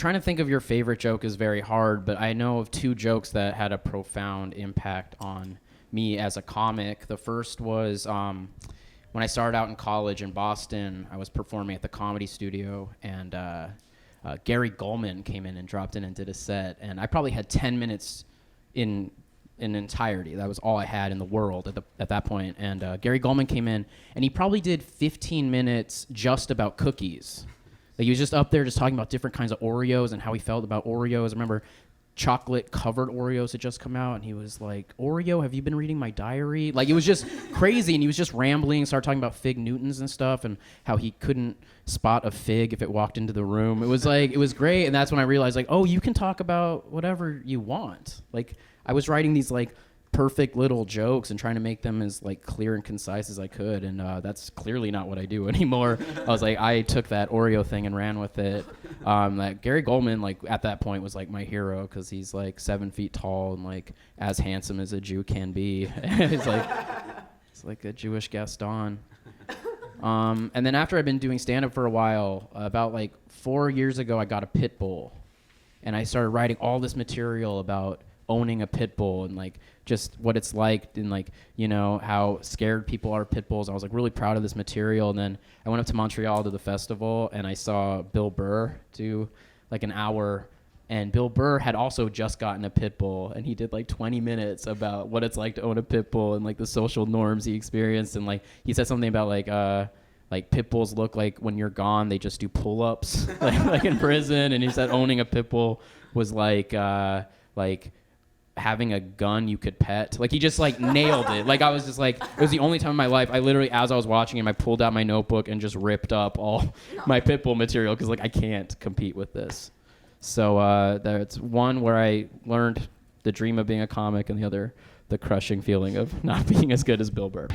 trying to think of your favorite joke is very hard, but I know of two jokes that had a profound impact on me as a comic. The first was when I started out in college in Boston. I was performing at the Comedy Studio, and Gary Gulman came in and dropped in and did a set, and I probably had 10 minutes in entirety. That was all I had in the world at that point. And Gary Gulman came in, and he probably did 15 minutes just about cookies. Like, he was just up there just talking about different kinds of Oreos and how he felt about Oreos. I remember chocolate-covered Oreos had just come out, and he was like, Oreo, have you been reading my diary? Like, it was just crazy, and he was just rambling, started talking about fig Newtons and stuff, and how he couldn't spot a fig if it walked into the room. It was like, it was great, and that's when I realized, like, oh, you can talk about whatever you want. Like, I was writing these, like, perfect little jokes and trying to make them as, like, clear and concise as I could, and that's clearly not what I do anymore. I was like, I took that Oreo thing and ran with it. Like, Gary Gulman, like, at that point was, like, my hero, because he's, like, 7 feet tall and, like, as handsome as a Jew can be. It's like a Jewish Gaston. And then after I'd been doing stand-up for a while, about, like, 4 years ago, I got a pit bull, and I started writing all this material about owning a pit bull and, like, just what it's like, and, like, you know, how scared people are of pit bulls. I was, like, really proud of this material. And then I went up to Montreal to the festival, and I saw Bill Burr do, like, an hour, and Bill Burr had also just gotten a pit bull, and he did, like, 20 minutes about what it's like to own a pit bull and, like, the social norms he experienced. And, like, he said something about, like pit bulls look like when you're gone, they just do pull-ups, like in prison. And he said owning a pit bull was like having a gun you could pet. Like, he just, like, nailed it. Like, I was just like, it was the only time in my life I literally, as I was watching him, I pulled out my notebook and just ripped up all my pit bull material, because, like, I can't compete with this. So that's one where I learned the dream of being a comic, and the other, the crushing feeling of not being as good as Bill Burr.